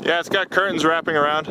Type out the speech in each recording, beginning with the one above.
Yeah, it's got curtains wrapping around.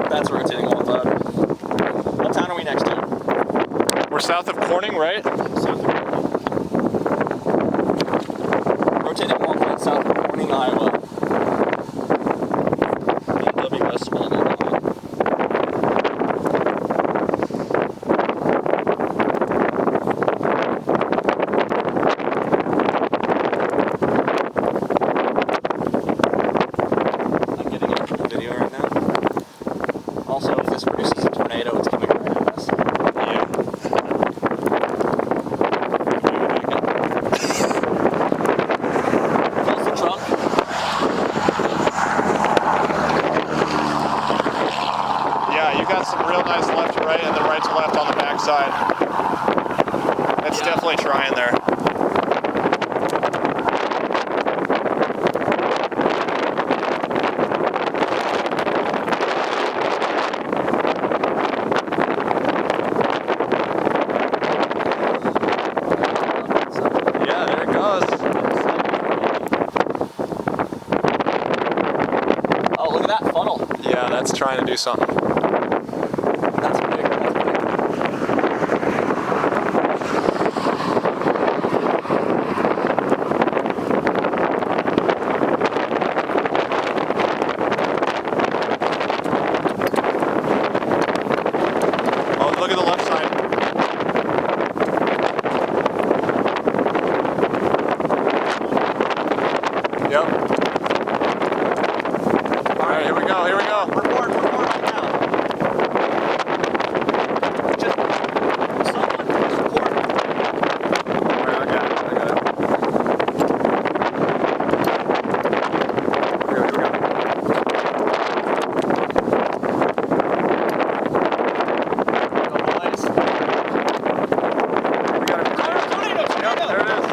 That's rotating all the time. What town are we next to? We're south of Corning, right? South of rotating more right south of Corning, Iowa. WS spelling it. I'm getting it from the video right now. Also, if this produces a tornado, it's coming right at us. Yeah. Close the trunk. Yeah, you got some real nice left to right and then right to left on the back side. It's definitely trying there. Yeah, there it goes. Oh, look at that funnel. Yeah, that's trying to do something. That's big. That's big. Oh, look at the left side. Yep. Alright, here we go, here we go. Record right now. Just someone just record. Alright, I got it. Here we go. Go boys. We got it. Tornado, Yep, there it is.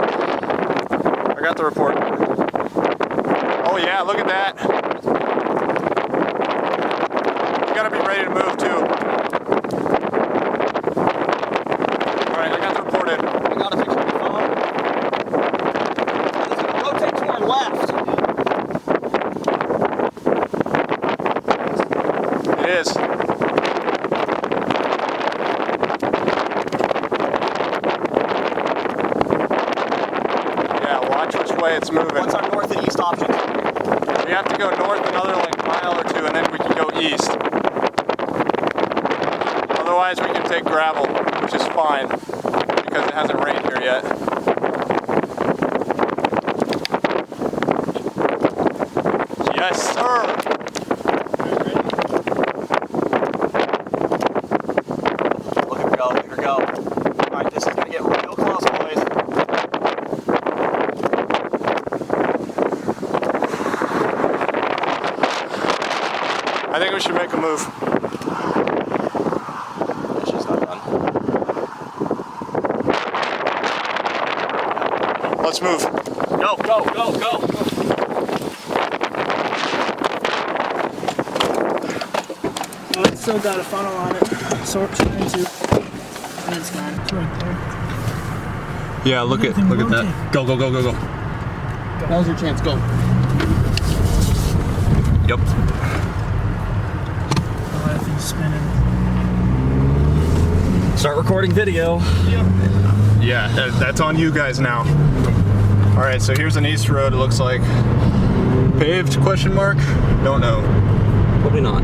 I got the report. Oh yeah, look at that. You gotta be ready to move too. Alright, I got the report in. I got a picture of the phone. It's gonna rotate to our left. It is. Yeah, watch which way it's moving. What's our north and east options? We have to go north another like mile or two and then we can go east. Otherwise we can take gravel, which is fine because it hasn't rained here yet. Yes, sir! Look at her go, look at her go. Alright, this is gonna get real close, boys. I think we should make a move. She's not done. Let's move. Go, go, go, go! Oh, it's still got a funnel on it. So it's trying to. And it's gone. It's right there. Yeah, look at that. Go, go, go, go, go. Now's your chance, go. Yep. Oh, that thing's spinning. Start recording video. Yep. Yeah, that's on you guys now. All right, so here's an east road. It looks like paved? Question mark? Don't know. Probably not.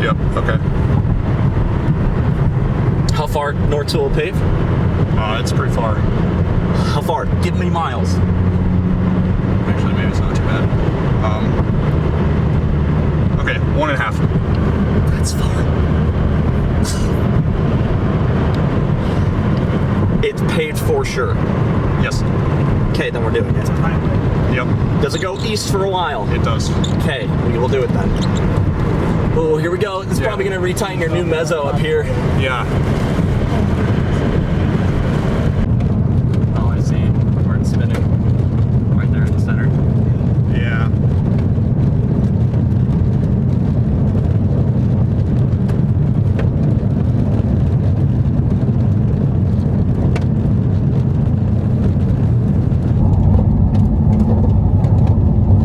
Yep. Okay. How far north to will pave? It's pretty far. How far? Give me miles. Actually, maybe it's not too bad. Okay, 1.5. That's far. It's paved for sure. Yes. Okay, then we're doing it. Yep. Does it go east for a while? It does. Okay, we will do it then. Oh, here we go. This is probably going to retighten your new mezzo up here. Yeah. Oh, I see. Where it's spinning. Right there in the center. Yeah.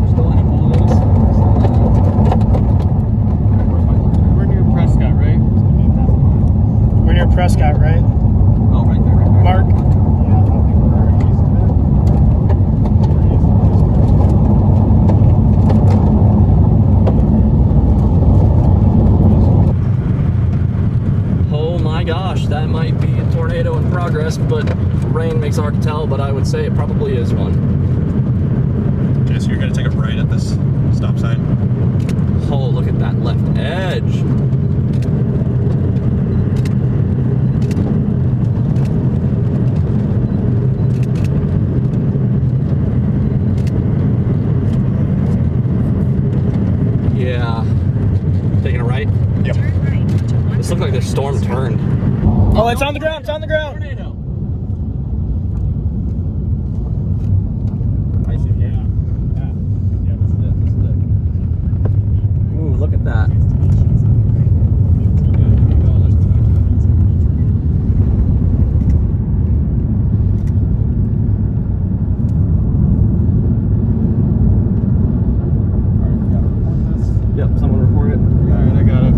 Still any holes? We're near Prescott, right? We're near Prescott, right? Oh, right there, right there. Mark? Oh my gosh, that might be a tornado in progress, but rain makes it hard to tell, but I would say it probably is one. Okay, so you're gonna take a right at this stop sign. Oh, look at that left edge. Yeah. Taking a right? Yep. This looks like their storm turned. Oh, it's on the ground. It's on the ground. Tornado. Yeah, this is it. Ooh, look at that. Yep, someone report it. Alright, I got it.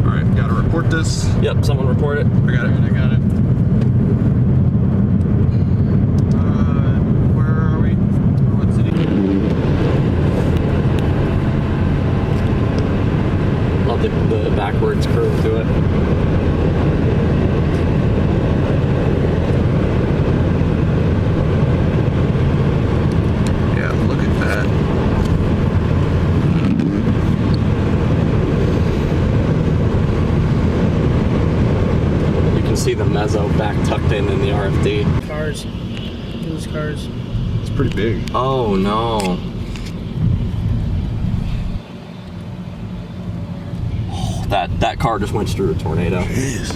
Alright, gotta report this. Yep, someone report it. I got it. Where are we? What city? Love the backwards curve to it. Yeah, look at that. You can see the mezzo back tucked in the RFD. Cars. Those cars. It's pretty big. Oh no. Oh, that car just went through a tornado. Jeez.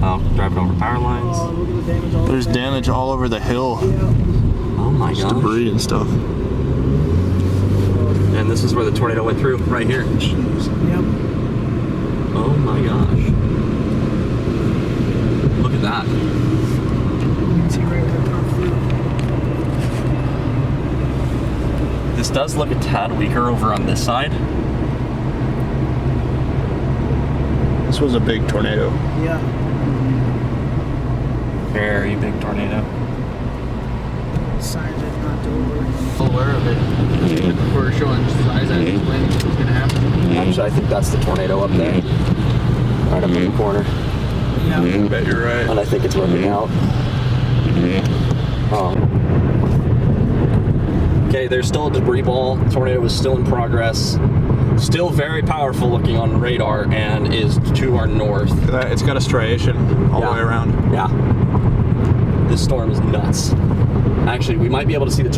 Oh, driving over power lines. Oh, look at the damage all There's over. damage all over the hill. Oh my Just gosh. debris and stuff. And this is where the tornado went through, right here. Jeez. Yep. Oh my gosh. Look at that. You can see right where it comes through. This does look a tad weaker over on this side. This was a big tornado. Yeah. Very big tornado. Signs are knocked over. Aware of it. We're showing size as explaining what's going to happen. Actually, I think that's the tornado up there. Right up in the corner. Yeah. I bet you're right. And I think it's working out. Okay, there's still a debris ball. The tornado is still in progress. Still very powerful looking on the radar and is to our north. It's got a striation all the way around. Yeah. This storm is nuts. Actually, we might be able to see the